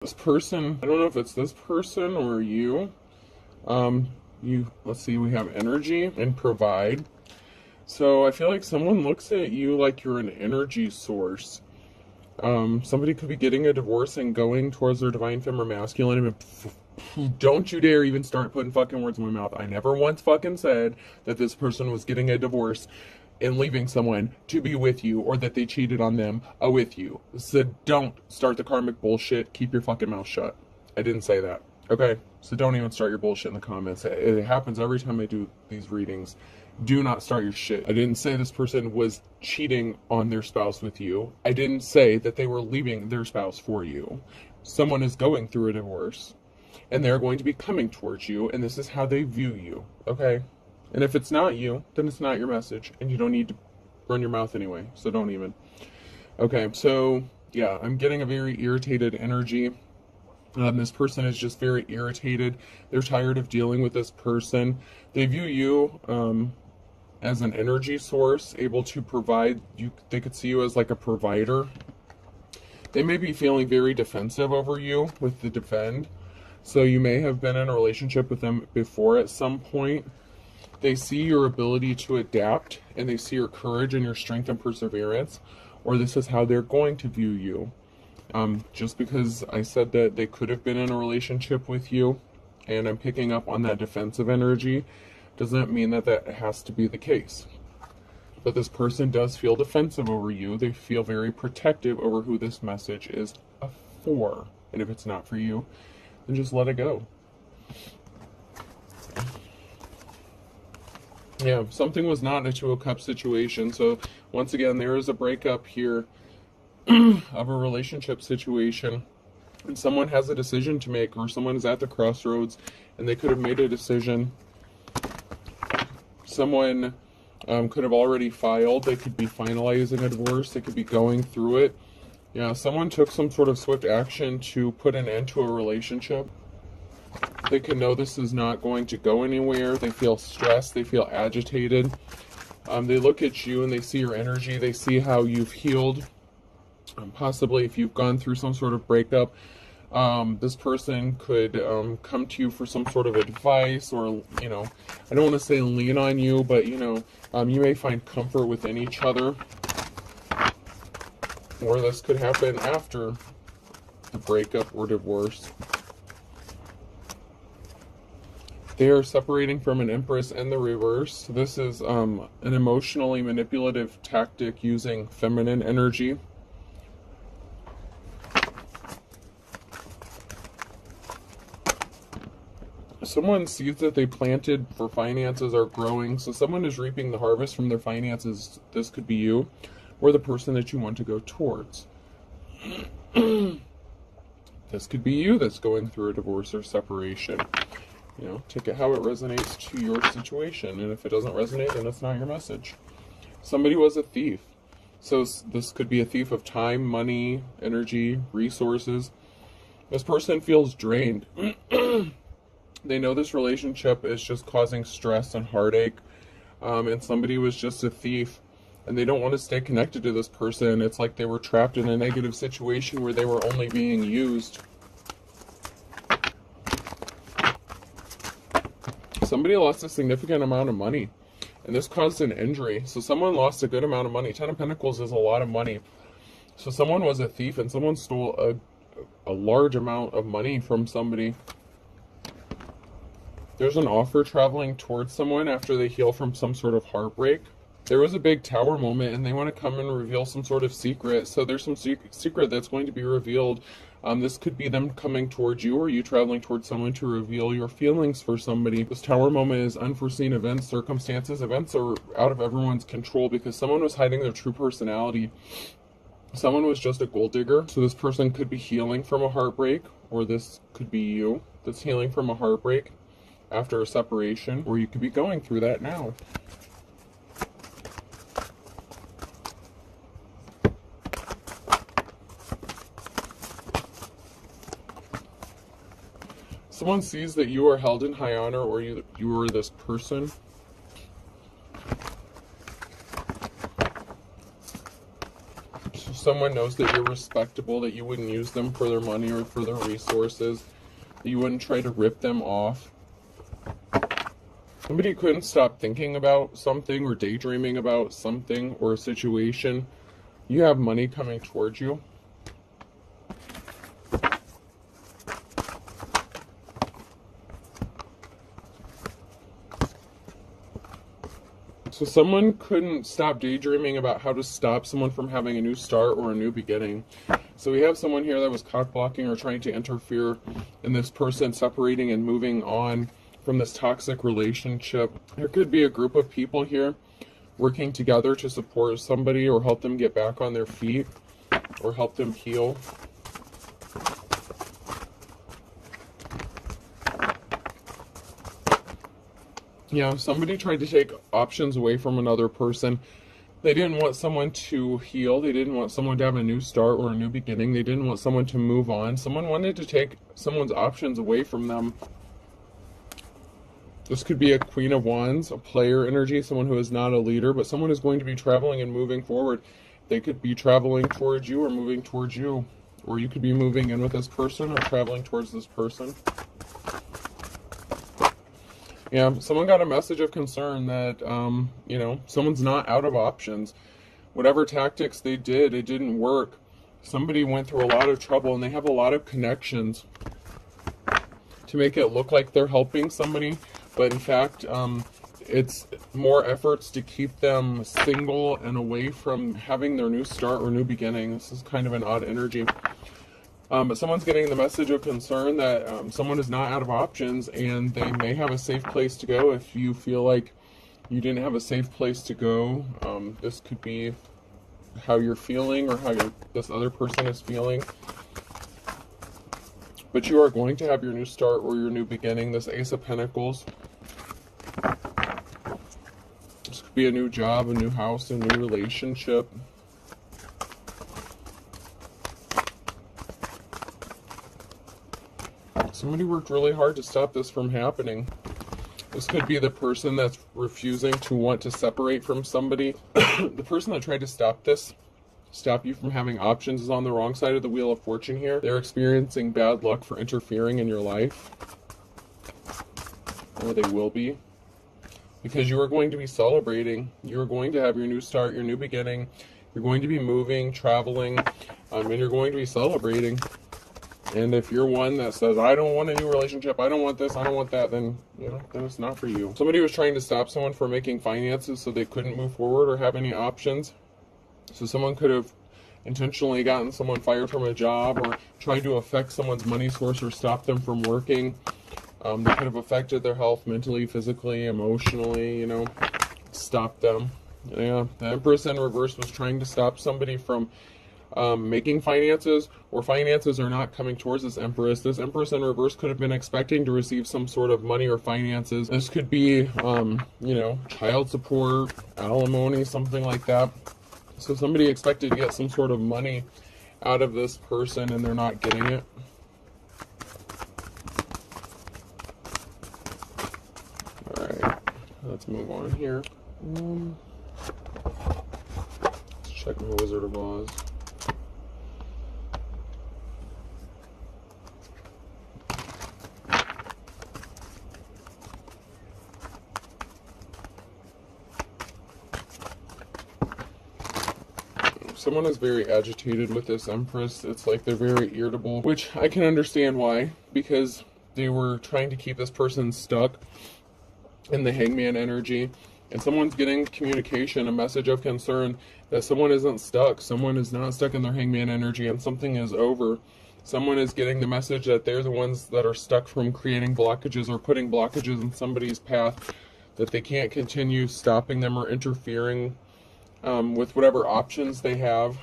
This person, I don't know if it's this person or you. Let's see, we have energy and provide. So I feel like someone looks at you like you're an energy source. Somebody could be getting a divorce and going towards their divine feminine masculine. Don't you dare even start putting fucking words in my mouth. I never once fucking said that this person was getting a divorce and leaving someone to be with you, or that they cheated on them with you. So don't start the karmic bullshit. Keep your fucking mouth shut. I didn't say that. Okay? So don't even start your bullshit in the comments. It happens every time I do these readings. Do not start your shit. I didn't say this person was cheating on their spouse with you. I didn't say that they were leaving their spouse for you. Someone is going through a divorce, and they're going to be coming towards you, and this is how they view you. Okay? And if it's not you, then it's not your message, and you don't need to run your mouth anyway, so don't even. Okay, so, yeah, I'm getting a very irritated energy. This person is just very irritated. They're tired of dealing with this person. They view you as an energy source, able to provide. They could see you as like a provider. They may be feeling very defensive over you with the defend. So you may have been in a relationship with them before at some point. They see your ability to adapt, and they see your courage and your strength and perseverance, or this is how they're going to view you. Just because I said that they could have been in a relationship with you, and I'm picking up on that defensive energy, doesn't mean that that has to be the case. But this person does feel defensive over you. They feel very protective over who this message is for. And if it's not for you, then just let it go. Yeah, something was not a Two of Cups situation. So once again, there is a breakup here of a relationship situation. And someone has a decision to make, or someone is at the crossroads, and they could have made a decision. Someone could have already filed. They could be finalizing a divorce. They could be going through it. Yeah, someone took some sort of swift action to put an end to a relationship. They can know this is not going to go anywhere. They feel stressed. They feel agitated. They look at you and they see your energy. They see how you've healed. Possibly if you've gone through some sort of breakup, this person could come to you for some sort of advice, or, you know, I don't want to say lean on you, but, you know, you may find comfort within each other. Or this could happen after the breakup or divorce. They are separating from an Empress in the reverse. This is an emotionally manipulative tactic using feminine energy. Someone sees that they planted for finances are growing, so someone is reaping the harvest from their finances. This could be you, or the person that you want to go towards. This could be you that's going through a divorce or separation. You know, take it how it resonates to your situation, and if it doesn't resonate, then it's not your message. Somebody was a thief. So this could be a thief of time, money, energy, resources. This person feels drained. They know this relationship is just causing stress and heartache, and somebody was just a thief, and they don't want to stay connected to this person. It's like they were trapped in a negative situation where they were only being used. Somebody lost a significant amount of money, and this caused an injury. So someone lost a good amount of money. 10 of Pentacles is a lot of money. So someone was a thief, and someone stole a large amount of money from somebody. There's an offer traveling towards someone after they heal from some sort of heartbreak. There was a big tower moment, and they want to come and reveal some sort of secret. So there's some secret that's going to be revealed. This could be them coming towards you, or you traveling towards someone to reveal your feelings for somebody. This tower moment is unforeseen events, circumstances. Events are out of everyone's control because someone was hiding their true personality. Someone was just a gold digger. So this person could be healing from a heartbreak, or this could be you that's healing from a heartbreak after a separation, or you could be going through that now. Someone sees that you are held in high honor, or you are this person. So someone knows that you're respectable, that you wouldn't use them for their money or for their resources, that you wouldn't try to rip them off. Somebody couldn't stop thinking about something or daydreaming about something or a situation. You have money coming towards you. So someone couldn't stop daydreaming about how to stop someone from having a new start or a new beginning. So we have someone here that was cock blocking or trying to interfere in this person separating and moving on from this toxic relationship. There could be a group of people here working together to support somebody or help them get back on their feet or help them heal. Yeah, somebody tried to take options away from another person. They didn't want someone to heal. They didn't want someone to have a new start or a new beginning. They didn't want someone to move on. Someone wanted to take someone's options away from them. This could be a Queen of Wands, a player energy, someone who is not a leader, but someone who's going to be traveling and moving forward. They could be traveling towards you or moving towards you. Or you could be moving in with this person or traveling towards this person. Yeah, someone got a message of concern that, someone's not out of options. Whatever tactics they did, it didn't work. Somebody went through a lot of trouble and they have a lot of connections to make it look like they're helping somebody. But in fact, it's more efforts to keep them single and away from having their new start or new beginning. This is kind of an odd energy. But someone's getting the message of concern that someone is not out of options and they may have a safe place to go. If you feel like you didn't have a safe place to go, this could be how you're feeling or how this other person is feeling. But you are going to have your new start or your new beginning. This Ace of Pentacles. This could be a new job, a new house, a new relationship. Somebody worked really hard to stop this from happening. This could be the person that's refusing to want to separate from somebody. The person that tried to stop you from having options, is on the wrong side of the Wheel of Fortune here. They're experiencing bad luck for interfering in your life. Or they will be. Because you are going to be celebrating. You are going to have your new start, your new beginning. You're going to be moving, traveling, and you're going to be celebrating. And if you're one that says, I don't want a new relationship, I don't want this, I don't want that, then, then it's not for you. Somebody was trying to stop someone from making finances so they couldn't move forward or have any options. So someone could have intentionally gotten someone fired from a job or tried to affect someone's money source or stop them from working. They could have affected their health mentally, physically, emotionally, stop them. Yeah, the Empress in reverse was trying to stop somebody from making finances, or finances are not coming towards this Empress. This Empress in reverse could have been expecting to receive some sort of money or finances. This could be, child support, alimony, something like that. So somebody expected to get some sort of money out of this person and they're not getting it. Alright, let's move on here. Let's check my Wizard of Oz. Someone is very agitated with this Empress. It's like they're very irritable, which I can understand why, because they were trying to keep this person stuck in the Hangman energy. And someone's getting communication, a message of concern that someone isn't stuck. Someone is not stuck in their Hangman energy and something is over. Someone is getting the message that they're the ones that are stuck from creating blockages or putting blockages in somebody's path, that they can't continue stopping them or interfering with whatever options they have.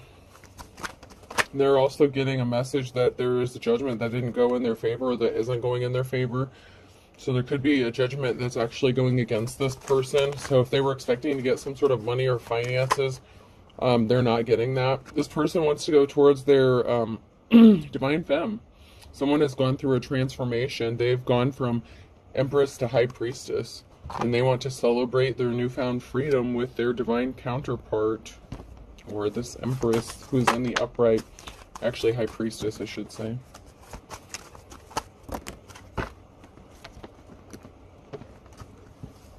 They're also getting a message that there is a judgment that didn't go in their favor or that isn't going in their favor. So there could be a judgment that's actually going against this person. So if they were expecting to get some sort of money or finances, they're not getting that. This person wants to go towards their divine femme. Someone has gone through a transformation. They've gone from Empress to High Priestess. And they want to celebrate their newfound freedom with their divine counterpart. or this Empress who's in the upright, actually High Priestess, I should say.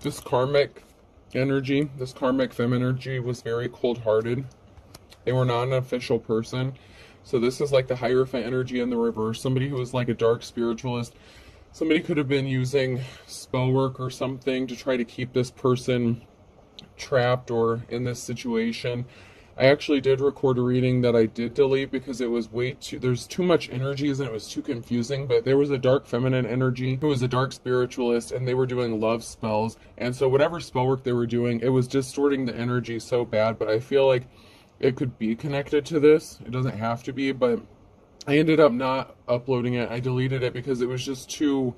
This karmic energy, this karmic feminine energy was very cold-hearted. They were not an official person. So this is like the Hierophant energy in the reverse. Somebody who was like a dark spiritualist. Somebody could have been using spell work or something to try to keep this person trapped or in this situation. I actually did record a reading that I did delete because it was there's too much energies and it was too confusing. But there was a dark feminine energy who was a dark spiritualist, and they were doing love spells. And so whatever spell work they were doing, it was distorting the energy so bad. But I feel like it could be connected to this. It doesn't have to be, but I ended up not uploading it. I deleted it because it was just too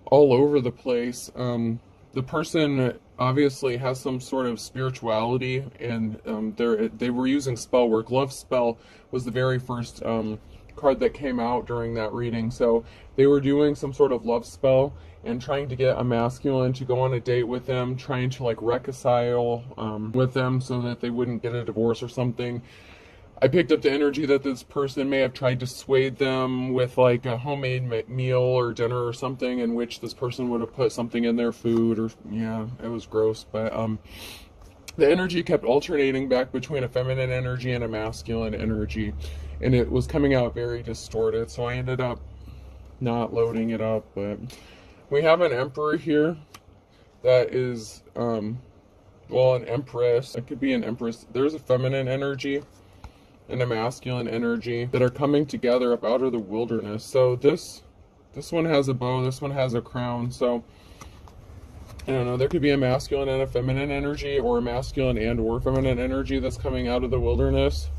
all over the place. The person obviously has some sort of spirituality, and they were using spell work. Love spell was the very first card that came out during that reading. So they were doing some sort of love spell and trying to get a masculine to go on a date with them, trying to like reconcile with them so that they wouldn't get a divorce or something. I picked up the energy that this person may have tried to sway them with like a homemade meal or dinner or something, in which this person would have put something in their food, or yeah, it was gross. But the energy kept alternating back between a feminine energy and a masculine energy, and it was coming out very distorted. So I ended up not loading it up. But we have an Emperor here that is well, an Empress. It could be an Empress. There's a feminine energy and a masculine energy that are coming together up out of the wilderness. So this one has a bow, this one has a crown. So I don't know, there could be a masculine and a feminine energy, or a masculine and or feminine energy that's coming out of the wilderness.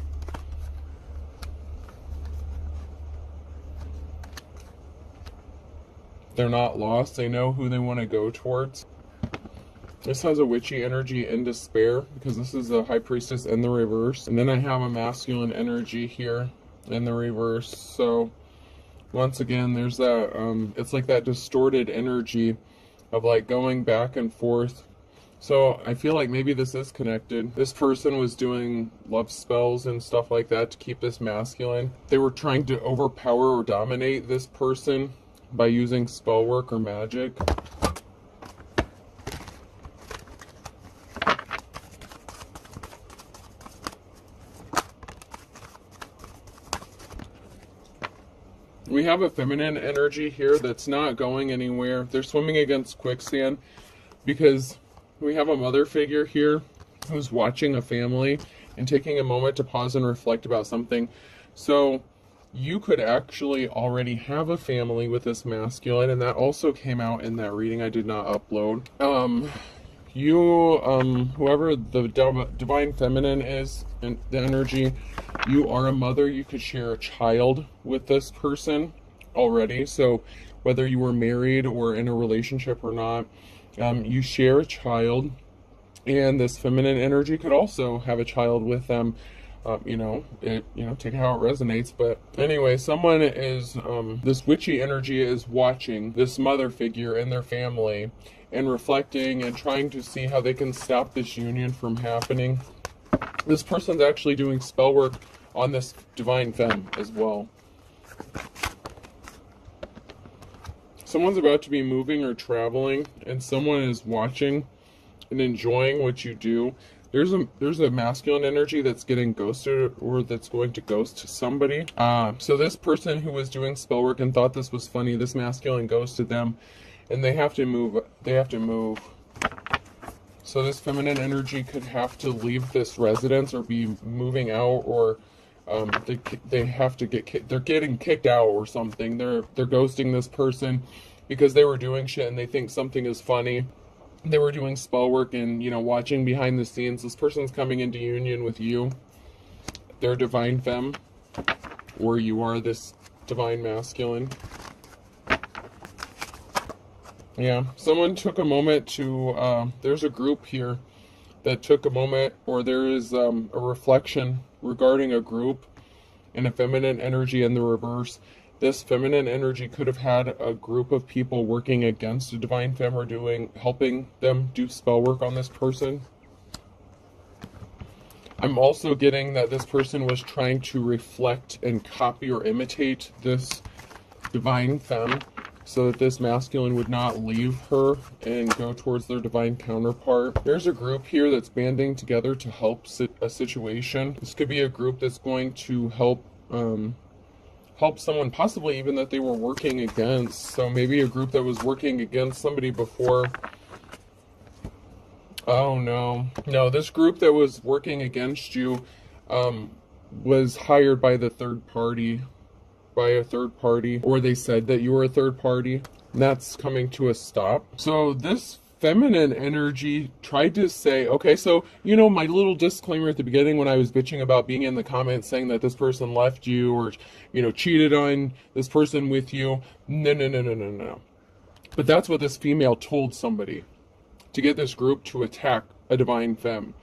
They're not lost. They know who they want to go towards. This has a witchy energy in despair, because this is a High Priestess in the reverse. And then I have a masculine energy here in the reverse. So once again, there's that, it's like that distorted energy of like going back and forth. So I feel like maybe this is connected. This person was doing love spells and stuff like that to keep this masculine. They were trying to overpower or dominate this person by using spell work or magic. We have a feminine energy here that's not going anywhere. They're swimming against quicksand because we have a mother figure here who's watching a family and taking a moment to pause and reflect about something. So you could actually already have a family with this masculine, and that also came out in that reading I did not upload. Whoever the divine feminine is, and the energy, you are a mother. You could share a child with this person already. So whether you were married or in a relationship or not, you share a child, and this feminine energy could also have a child with them. Take how it resonates. But anyway, someone is, this witchy energy is watching this mother figure in their family and reflecting and trying to see how they can stop this union from happening. This person's actually doing spell work on this divine femme as well. Someone's about to be moving or traveling, and someone is watching and enjoying what you do. There's a masculine energy that's getting ghosted, or that's going to ghost somebody. So this person who was doing spell work and thought this was funny, this masculine ghosted them, and they have to move. So this feminine energy could have to leave this residence or be moving out, or they have to they're getting kicked out or something. They're ghosting this person because they were doing shit and they think something is funny. They were doing spell work and, watching behind the scenes. This person's coming into union with you. They're divine femme, or you are this divine masculine. Yeah, someone took a moment to, there's a group here that took a moment, or there is a reflection regarding a group and a feminine energy in the reverse. This feminine energy could have had a group of people working against a divine femme, or helping them do spell work on this person. I'm also getting that this person was trying to reflect and copy or imitate this divine femme so that this masculine would not leave her and go towards their divine counterpart. There's a group here that's banding together to help a situation. This could be a group that's going to help someone, possibly even that they were working against. So maybe a group that was working against somebody before. Oh no, this group that was working against you was hired by a third party, or they said that you were a third party, and that's coming to a stop. So this feminine energy tried to say, okay, so, you know, my little disclaimer at the beginning when I was bitching about being in the comments saying that this person left you or, you know, cheated on this person with you. No. But that's what this female told somebody to get this group to attack a divine femme.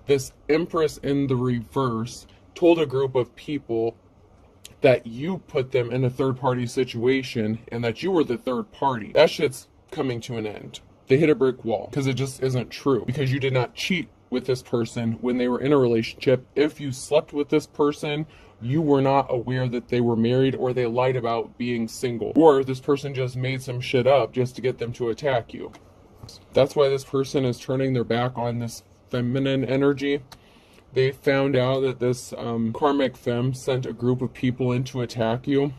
This Empress in the reverse told a group of people that you put them in a third-party situation and that you were the third party. That shit's coming to an end. They hit a brick wall because it just isn't true. Because you did not cheat with this person when they were in a relationship. If you slept with this person, you were not aware that they were married, or they lied about being single, or this person just made some shit up just to get them to attack you. That's why this person is turning their back on this feminine energy. They found out that this karmic femme sent a group of people in to attack you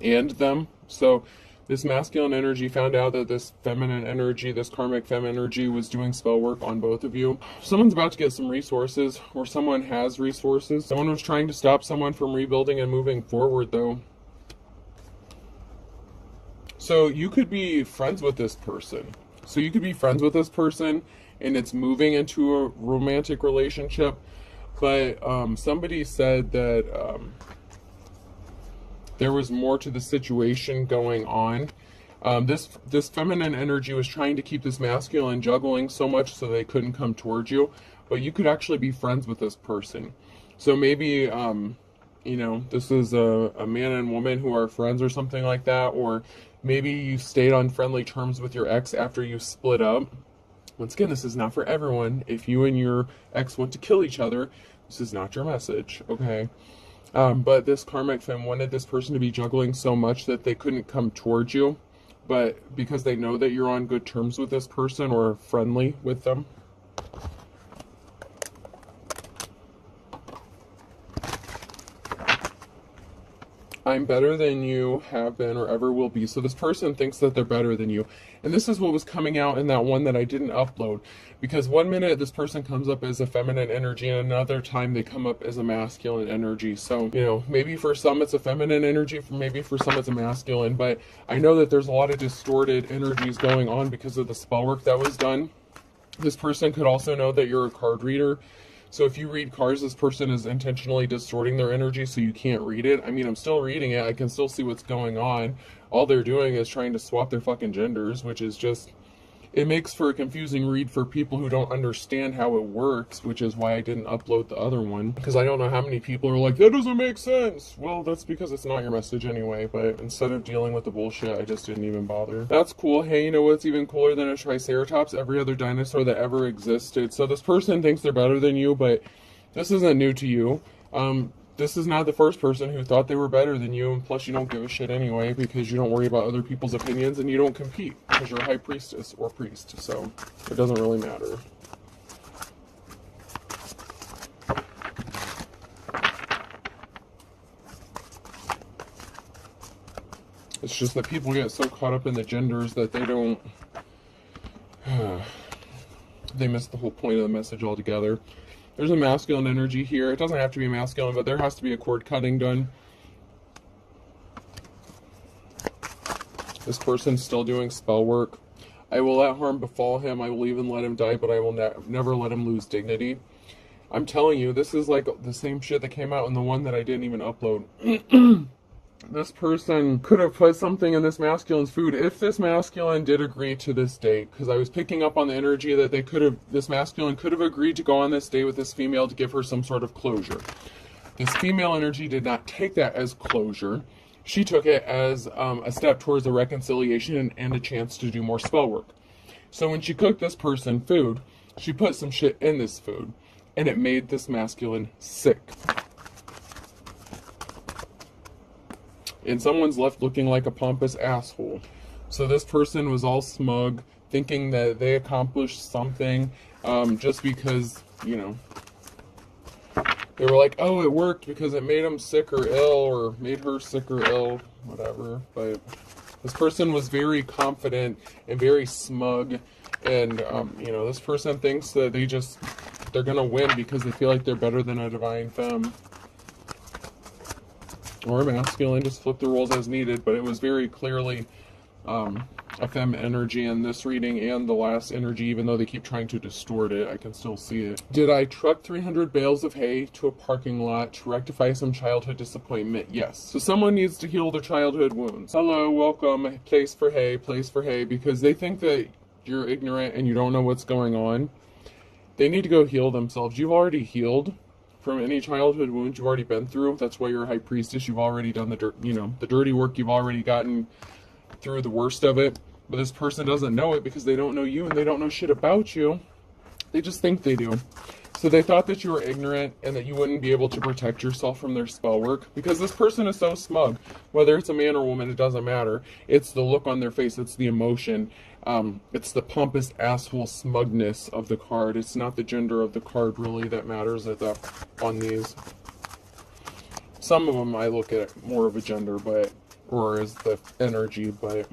and them. So this masculine energy found out that this feminine energy, this karmic femme energy, was doing spell work on both of you. Someone's about to get some resources, or someone has resources. Someone was trying to stop someone from rebuilding and moving forward, though. So you could be friends with this person. And it's moving into a romantic relationship. But somebody said that there was more to the situation going on. This feminine energy was trying to keep this masculine juggling so much so they couldn't come towards you. But you could actually be friends with this person. So maybe, you know, this is a man and woman who are friends or something like that. Or maybe you stayed on friendly terms with your ex after you split up. Once again, this is not for everyone. If you and your ex want to kill each other, this is not your message, okay? But this karmic femme wanted this person to be juggling so much that they couldn't come towards you. But because they know that you're on good terms with this person or friendly with them. I'm better than you have been or ever will be. So this person thinks that they're better than you. And this is what was coming out in that one that I didn't upload. Because one minute this person comes up as a feminine energy, and another time they come up as a masculine energy. So, you know, maybe for some it's a feminine energy, maybe for some it's a masculine. But I know that there's a lot of distorted energies going on because of the spell work that was done. This person could also know that you're a card reader. So if you read cards, this person is intentionally distorting their energy so you can't read it. I mean, I'm still reading it. I can still see what's going on. All they're doing is trying to swap their fucking genders, which is just... It makes for a confusing read for people who don't understand how it works, which is why I didn't upload the other one. Because I don't know how many people are like, that doesn't make sense. Well, that's because it's not your message anyway. But instead of dealing with the bullshit, I just didn't even bother. That's cool. Hey, you know what's even cooler than a Triceratops? Every other dinosaur that ever existed. So this person thinks they're better than you, but this isn't new to you. This is not the first person who thought they were better than you, and plus you don't give a shit anyway because you don't worry about other people's opinions and you don't compete because you're a high priestess or priest, so it doesn't really matter. It's just that people get so caught up in the genders that they don't... they miss the whole point of the message altogether. There's a masculine energy here. It doesn't have to be masculine, but there has to be a cord cutting done. This person's still doing spell work. I will let harm befall him. I will even let him die, but I will never let him lose dignity. I'm telling you, this is like the same shit that came out in the one that I didn't even upload. This person could have put something in this masculine's food if this masculine did agree to this date, because I was picking up on the energy that this masculine could have agreed to go on this date with this female to give her some sort of closure. This female energy did not take that as closure. She took it as a step towards a reconciliation and a chance to do more spell work. So when she cooked this person food, she put some shit in this food. and it made this masculine sick. And someone's left looking like a pompous asshole. So this person was all smug, thinking that they accomplished something just because, you know, they were like, oh, it worked because it made him sick or ill, or made her sick or ill, whatever. But this person was very confident and very smug. And, you know, this person thinks that they're going to win because they feel like they're better than a divine femme. Or a masculine, just flip the roles as needed. But it was very clearly a femme energy in this reading and the last energy, even though they keep trying to distort it. I can still see it. Did I truck 300 bales of hay to a parking lot to rectify some childhood disappointment? Yes. So someone needs to heal their childhood wounds. Hello, welcome, place for hay, because they think that you're ignorant and you don't know what's going on. They need to go heal themselves. You've already healed from any childhood wounds you've already been through. That's why you're a high priestess. You've already done the dirty work. You've already gotten through the worst of it. But this person doesn't know it because they don't know you and they don't know shit about you. They just think they do. So they thought that you were ignorant and that you wouldn't be able to protect yourself from their spell work, because this person is so smug. Whether it's a man or woman, it doesn't matter. It's the look on their face. It's the emotion. It's the pompous asshole smugness of the card. It's not the gender of the card really that matters on these. Some of them I look at more of a gender, or as the energy, but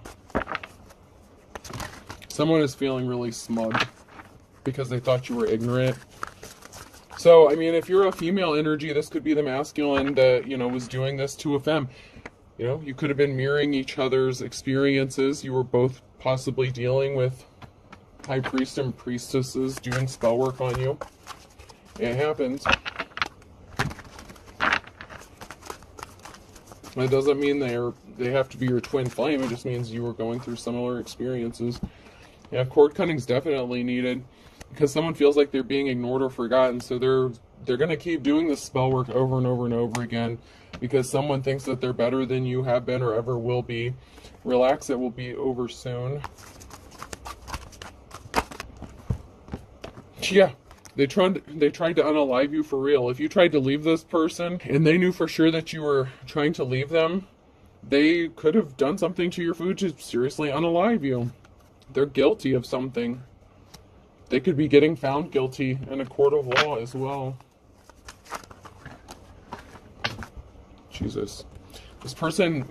someone is feeling really smug because they thought you were ignorant. So, I mean, if you're a female energy, this could be the masculine that, you know, was doing this to a femme. You know, you could have been mirroring each other's experiences. You were both possibly dealing with high priest and priestesses doing spell work on you. It happens. That doesn't mean they have to be your twin flame. It just means you were going through similar experiences. Yeah, cord cutting's definitely needed because someone feels like they're being ignored or forgotten. So they're going to keep doing this spell work over and over and over again because someone thinks that they're better than you have been or ever will be. Relax, it will be over soon. Yeah. They tried to unalive you for real. If you tried to leave this person and they knew for sure that you were trying to leave them, they could have done something to your food to seriously unalive you. They're guilty of something. They could be getting found guilty in a court of law as well. Jesus. This person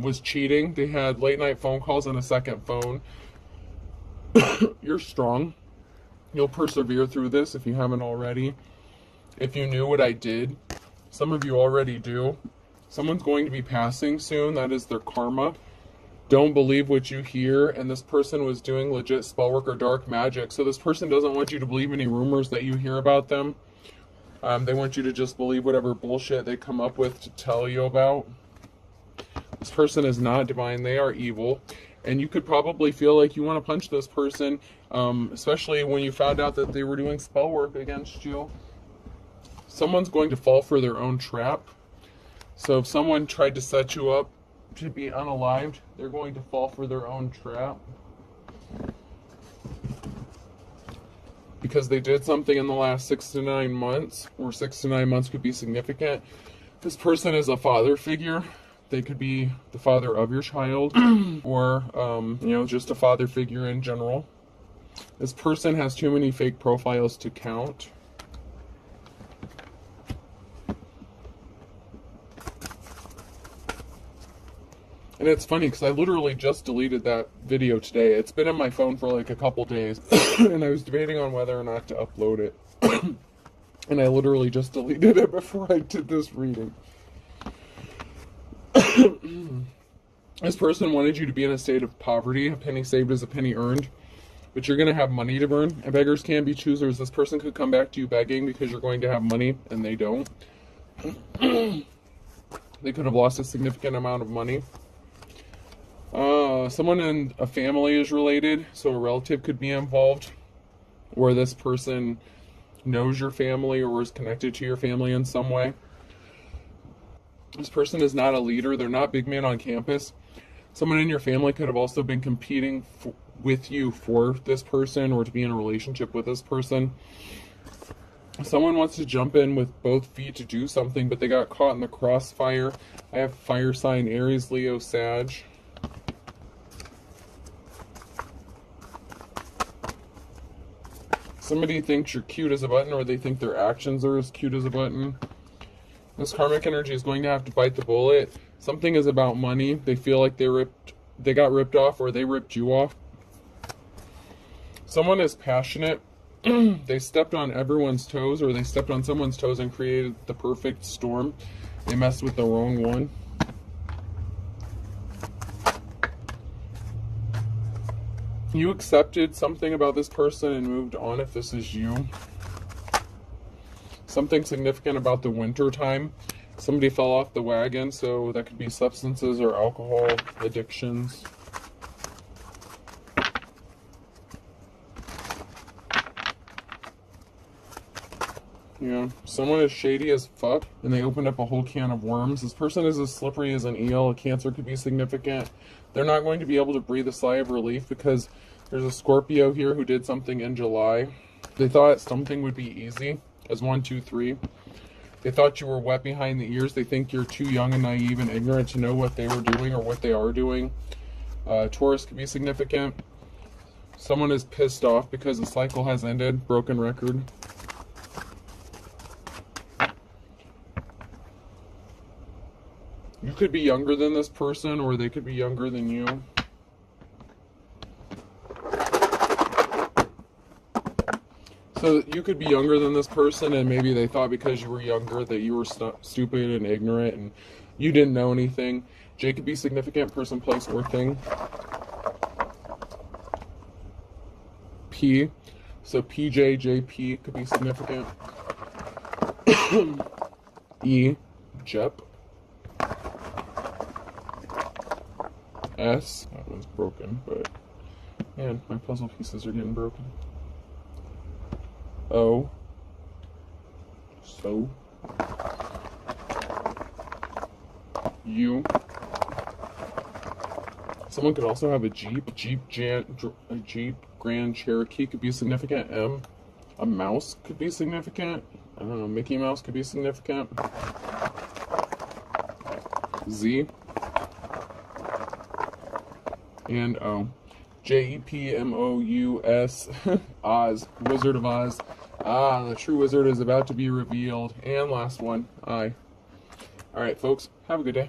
was cheating. They had late night phone calls and a second phone. You're strong. You'll persevere through this if you haven't already. If you knew what I did, some of you already do. Someone's going to be passing soon. That is their karma. Don't believe what you hear. And this person was doing legit spell work or dark magic. So this person doesn't want you to believe any rumors that you hear about them. They want you to just believe whatever bullshit they come up with to tell you about. This person is not divine. They are evil. And you could probably feel like you want to punch this person, especially when you found out that they were doing spell work against you. Someone's going to fall for their own trap. So if someone tried to set you up to be unalived, they're going to fall for their own trap. Because they did something in the last 6 to 9 months, or 6 to 9 months could be significant. This person is a father figure. They could be the father of your child, or, just a father figure in general. This person has too many fake profiles to count. And it's funny because I literally just deleted that video today. It's been on my phone for like a couple days, and I was debating on whether or not to upload it. And I literally just deleted it before I did this reading. This person wanted you to be in a state of poverty. A penny saved is a penny earned. But you're going to have money to burn. And beggars can be choosers. This person could come back to you begging because you're going to have money, and they don't. They could have lost a significant amount of money. Someone in a family is related, so a relative could be involved, or this person knows your family or is connected to your family in some way. This person is not a leader. They're not big man on campus. Someone in your family could have also been competing with you for this person or to be in a relationship with this person. Someone wants to jump in with both feet to do something, but they got caught in the crossfire. I have fire sign Aries, Leo, Sag. Somebody thinks you're cute as a button, or they think their actions are as cute as a button. This karmic energy is going to have to bite the bullet. Something is about money. They feel like they got ripped off, or they ripped you off. Someone is passionate. They stepped on everyone's toes, or they stepped on someone's toes and created the perfect storm. They messed with the wrong one. You accepted something about this person and moved on if this is you. Something significant about the winter time. Somebody fell off the wagon, so that could be substances or alcohol addictions. Yeah, someone is shady as fuck, and they opened up a whole can of worms. This person is as slippery as an eel. A Cancer could be significant. They're not going to be able to breathe a sigh of relief because there's a Scorpio here who did something in July. They thought something would be easy, as 1, 2, 3. They thought you were wet behind the ears. They think you're too young and naive and ignorant to know what they were doing or what they are doing. Taurus could be significant. Someone is pissed off because the cycle has ended. Broken record. You could be younger than this person, or they could be younger than you. So you could be younger than this person, and maybe they thought because you were younger that you were stupid and ignorant and you didn't know anything. J could be significant, person, place, or thing. P. So PJ, JP could be significant. E. Jep. S. That one's broken, but man, my puzzle pieces are getting broken. O. So. U. Someone could also have a Jeep. A Jeep Grand Cherokee could be significant. M. A mouse could be significant. I don't know. Mickey Mouse could be significant. Z. And O. JEPMOUS. Oz. Wizard of Oz. Ah, the true wizard is about to be revealed. And last one, I. Alright, folks. Have a good day.